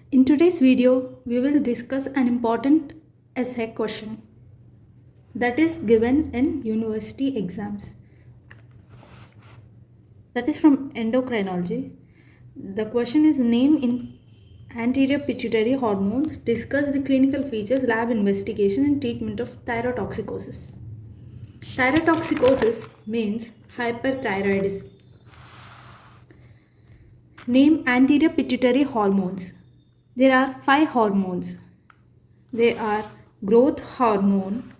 In today's video, we will discuss an important essay question that is given in university exams. That is from endocrinology. The question is name in anterior pituitary hormones, discuss the clinical features, lab investigation and treatment of thyrotoxicosis. Thyrotoxicosis means hyperthyroidism. Name anterior pituitary hormones. There are 5 hormones. They are growth hormone,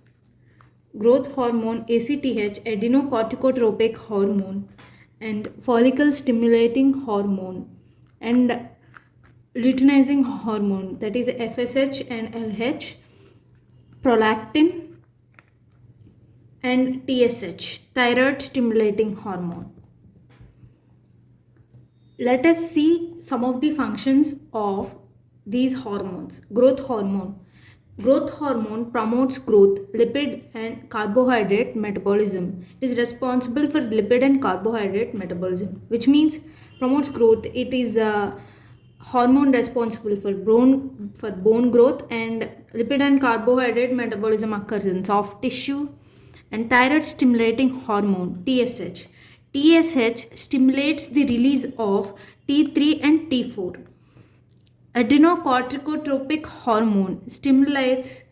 ACTH, adenocorticotropic hormone, and follicle stimulating hormone, and luteinizing hormone, that is FSH and LH, prolactin, and TSH, thyroid stimulating hormone. Let us see some of the functions of these hormones. Growth hormone. Growth hormone promotes growth, lipid and carbohydrate metabolism. It is responsible for lipid and carbohydrate metabolism, which means promotes growth. It is a hormone responsible for bone growth, and lipid and carbohydrate metabolism occurs in soft tissue. And thyroid stimulating hormone, TSH. TSH stimulates the release of T3 and T4. Adenocorticotropic hormone stimulates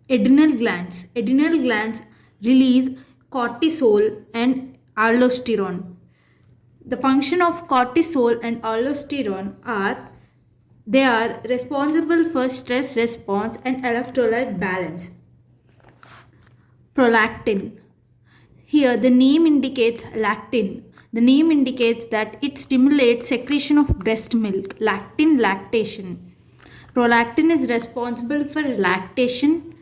adrenal glands. Adrenal glands release cortisol and aldosterone. The function of cortisol and aldosterone are they are responsible for stress response and electrolyte balance. Prolactin. Here the name indicates lactin. The name indicates that it stimulates secretion of breast milk, lactin, lactation. Prolactin is responsible for lactation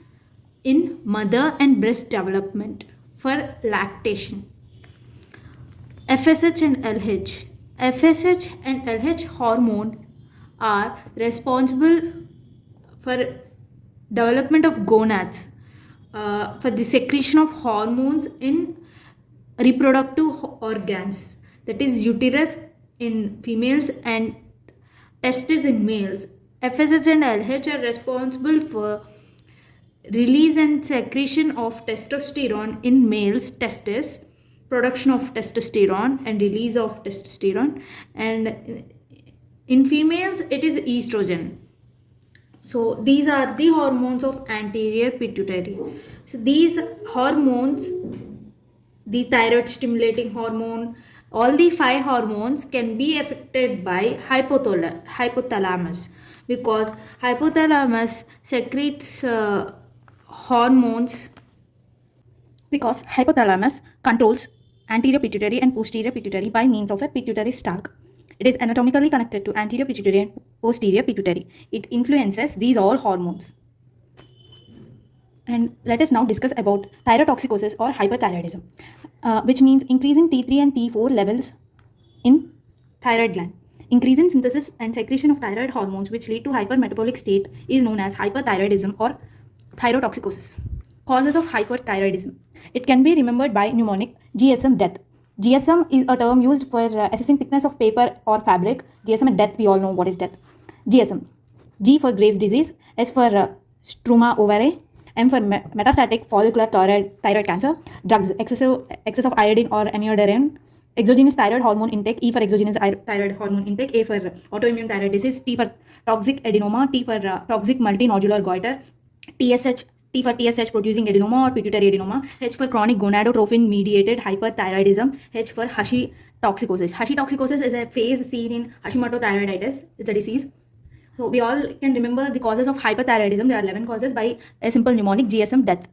in mother and breast development, for lactation. FSH and LH. FSH and LH hormone are responsible for development of gonads, for the secretion of hormones in reproductive organs, that is uterus in females and testes in males. FSH and LH are responsible for release and secretion of testosterone in males testes, production of testosterone and release of testosterone, and in females it is estrogen. So these are the hormones of anterior pituitary. So these hormones, the thyroid stimulating hormone, all the 5 hormones can be affected by hypothalamus, because hypothalamus secretes hormones, because hypothalamus controls anterior pituitary and posterior pituitary by means of a pituitary stalk. It is anatomically connected to anterior pituitary and posterior pituitary. It influences these all hormones. And let us now discuss about thyrotoxicosis or hyperthyroidism, which means increase in T3 and T4 levels in thyroid gland. Increase in synthesis and secretion of thyroid hormones which lead to hypermetabolic state is known as hyperthyroidism or thyrotoxicosis. Causes of hyperthyroidism. It can be remembered by mnemonic GSM death. GSM is a term used for assessing thickness of paper or fabric. GSM and death, we all know what is death. GSM. G for Graves' disease, S for struma ovariae, M for metastatic follicular thyroid cancer. Drugs, excess of iodine or amiodarone. Exogenous thyroid hormone intake, E for exogenous thyroid hormone intake, A for autoimmune thyroid disease, T for toxic adenoma, T for toxic multinodular goiter, TSH, T for TSH producing adenoma or pituitary adenoma, H for chronic gonadotrophin mediated hyperthyroidism, H for Hashimotoxicosis. Hashimotoxicosis is a phase seen in Hashimoto thyroiditis. It's a disease. So we all can remember the causes of hyperthyroidism. There are 11 causes by a simple mnemonic GSM death.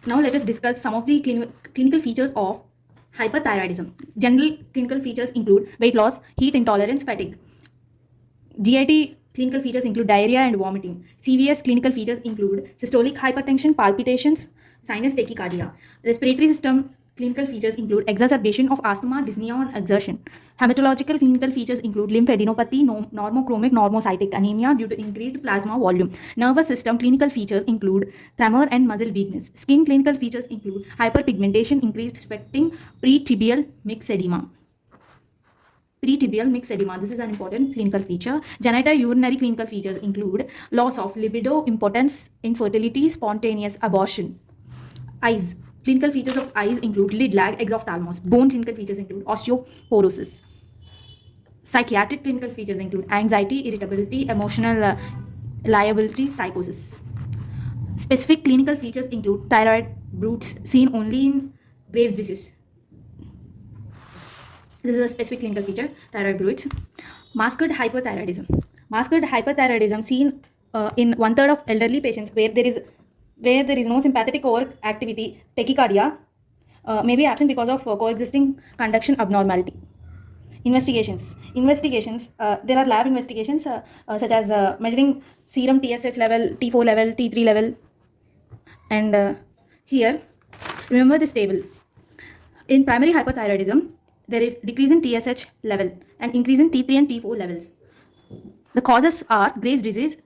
Now let us discuss some of the clinical features of hyperthyroidism. General clinical features include weight loss, heat intolerance, fatigue. GIT clinical features include diarrhea and vomiting. CVS clinical features include systolic hypertension, palpitations, sinus tachycardia. Respiratory system clinical features include exacerbation of asthma, dyspnea on exertion. Hematological clinical features include lymphadenopathy, normochromic normocytic anemia due to increased plasma volume. Nervous system clinical features include tremor and muscle weakness. Skin clinical features include hyperpigmentation, increased sweating, pretibial myxedema. Pretibial mixed edema. This is an important clinical feature. Genitourinary clinical features include loss of libido, impotence, infertility, spontaneous abortion. Eyes. Clinical features of eyes include lid lag, exophthalmos. Bone clinical features include osteoporosis. Psychiatric clinical features include anxiety, irritability, emotional liability, psychosis. Specific clinical features include thyroid broods seen only in Graves' disease. This is a specific clinical feature, thyroid broods. Masked hyperthyroidism. Masked hyperthyroidism seen in 1/3 of elderly patients where there is no sympathetic overactivity, tachycardia may be absent because of coexisting conduction abnormality. Investigations. There are lab investigations such as measuring serum TSH level, T4 level, T3 level, and here remember this table. In primary hyperthyroidism, there is decrease in TSH level and increase in T3 and T4 levels. The causes are Graves' disease,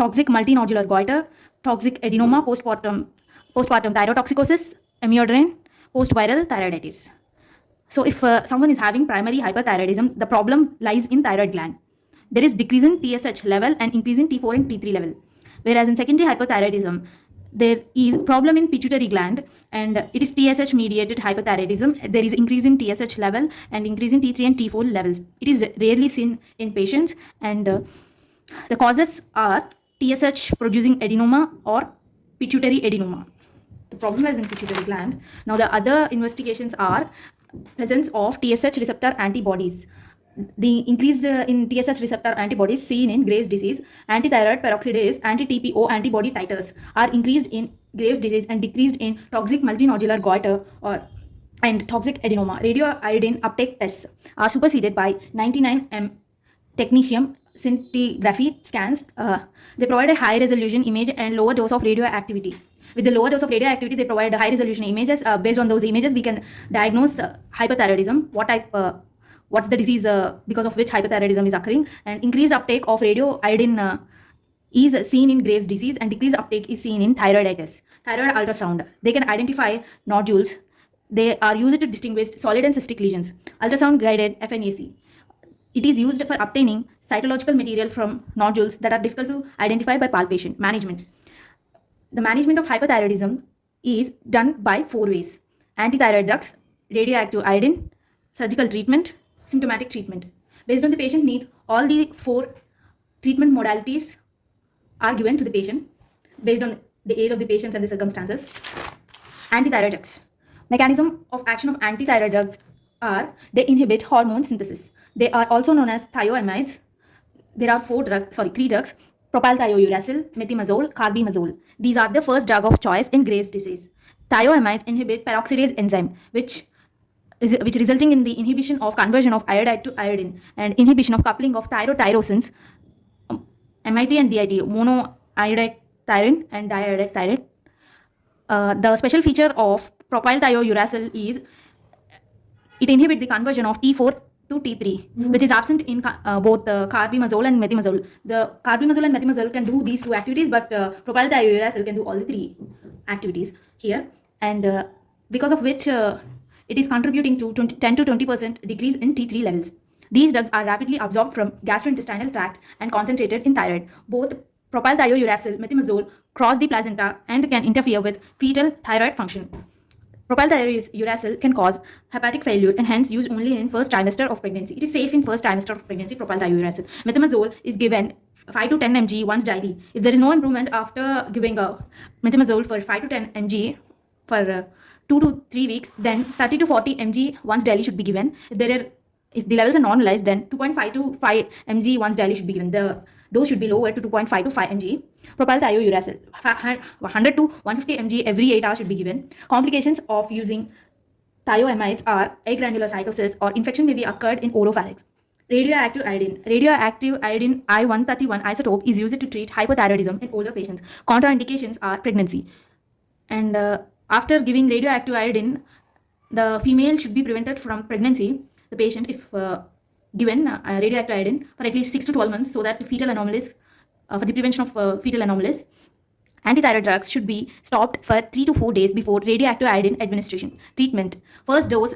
toxic multinodular goiter, toxic adenoma, postpartum thyrotoxicosis, amiodarone, post-viral thyroiditis. So if someone is having primary hyperthyroidism, the problem lies in thyroid gland. There is decrease in TSH level and increase in T4 and T3 level. Whereas in secondary hyperthyroidism, there is problem in pituitary gland and it is TSH mediated hyperthyroidism. There is increase in TSH level and increase in T3 and T4 levels. It is rarely seen in patients, and the causes are TSH producing adenoma or pituitary adenoma. The problem lies in pituitary gland. Now the other investigations are presence of TSH receptor antibodies. The increase in TSH receptor antibodies seen in Graves' disease, antithyroid peroxidase, anti-TPO antibody titers are increased in Graves' disease and decreased in toxic multinodular goiter and toxic adenoma. Radioiodine uptake tests are superseded by 99M technetium scintigraphy scans. They provide a high resolution image and lower dose of radioactivity. With the lower dose of radioactivity, they provide high resolution images. Based on those images, we can diagnose hyperthyroidism, what's the disease because of which hyperthyroidism is occurring, and increased uptake of radioiodine is seen in Graves' disease and decreased uptake is seen in thyroiditis. Thyroid ultrasound, they can identify nodules. They are used to distinguish solid and cystic lesions. Ultrasound guided FNAC. It is used for obtaining cytological material from nodules that are difficult to identify by palpation. Management. The management of hyperthyroidism is done by 4 ways: antithyroid drugs, radioactive iodine, surgical treatment, symptomatic treatment. Based on the patient needs, all the 4 treatment modalities are given to the patient based on the age of the patients and the circumstances. Antithyroid drugs. Mechanism of action of antithyroid drugs are they inhibit hormone synthesis. They are also known as thioamides. There are 3 drugs: propylthiouracil, methimazole, carbimazole. These are the first drug of choice in Graves' disease. Thioamides inhibit peroxidase enzyme, which resulting in the inhibition of conversion of iodide to iodine and inhibition of coupling of thyrotyrosins, MIT and DIT, monoiodide thyrin and diiodide thyrin. The special feature of propylthiouracil is it inhibits the conversion of T4 to T3, which is absent in both carbimazole and methimazole. The carbimazole and methimazole can do these 2 activities, but propylthiouracil can do all the 3 activities here, and because of which it is contributing to 10 to 20% decrease in T3 levels. These drugs are rapidly absorbed from gastrointestinal tract and concentrated in thyroid. Both propylthiouracil, methimazole cross the placenta and can interfere with fetal thyroid function. Propylthiouracil can cause hepatic failure and hence used only in first trimester of pregnancy. It is safe in first trimester of pregnancy, propylthiouracil. Methimazole is given 5 to 10 mg once daily. If there is no improvement after giving methimazole for 5 to 10 mg for 2 to 3 weeks, then 30 to 40 mg once daily should be given. If the levels are normalized, then 2.5 to 5 mg once daily should be given. The dose should be lowered to 2.5 to 5 mg. Propylthiouracil 100 to 150 mg every 8 hours should be given. Complications of using thioamides are agranulocytosis or infection may be occurred in oropharynx. Radioactive iodine I-131 isotope is used to treat hypothyroidism in older patients. Contraindications are pregnancy, and after giving radioactive iodine, the female should be prevented from pregnancy, the patient, if given radioactive iodine for at least 6 to 12 months, so that fetal anomalies, for the prevention of fetal anomalies. Antithyroid drugs should be stopped for 3 to 4 days before radioactive iodine administration. Treatment. First dose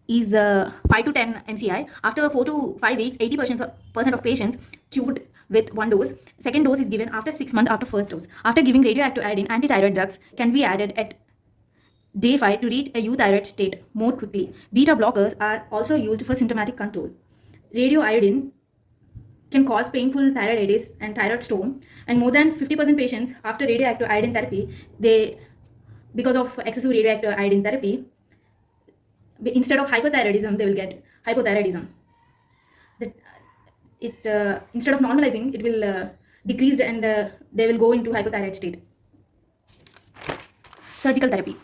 is 5 to 10 MCI. After 4 to 5 weeks, 80% of patients cured with one dose. Second dose is given after 6 months after first dose. After giving radioactive iodine, antithyroid drugs can be added at day 5 to reach a euthyroid state more quickly. Beta blockers are also used for symptomatic control. Radioiodine can cause painful thyroiditis and thyroid storm, and more than 50% patients after radioactive iodine therapy, because of excessive radioactive iodine therapy, instead of hyperthyroidism, they will get hypothyroidism. Instead of normalizing, it will decrease, and they will go into hypothyroid state. Surgical therapy.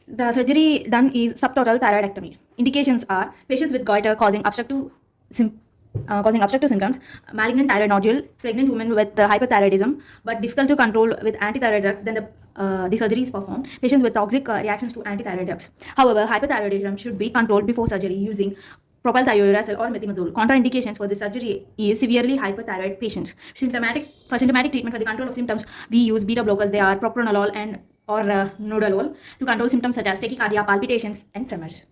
The surgery done is subtotal thyroidectomy. Indications are patients with goiter causing obstructive symptoms, malignant thyroid nodule, pregnant women with hyperthyroidism but difficult to control with antithyroid drugs. Then the surgery is performed. Patients with toxic reactions to antithyroid drugs. However, hyperthyroidism should be controlled before surgery using propylthiouracil or methimazole. Contraindications for this surgery is severely hyperthyroid patients. For symptomatic treatment for the control of symptoms, we use beta blockers. They are propranolol and or noodolol to control symptoms such as tachycardia, palpitations, and tremors.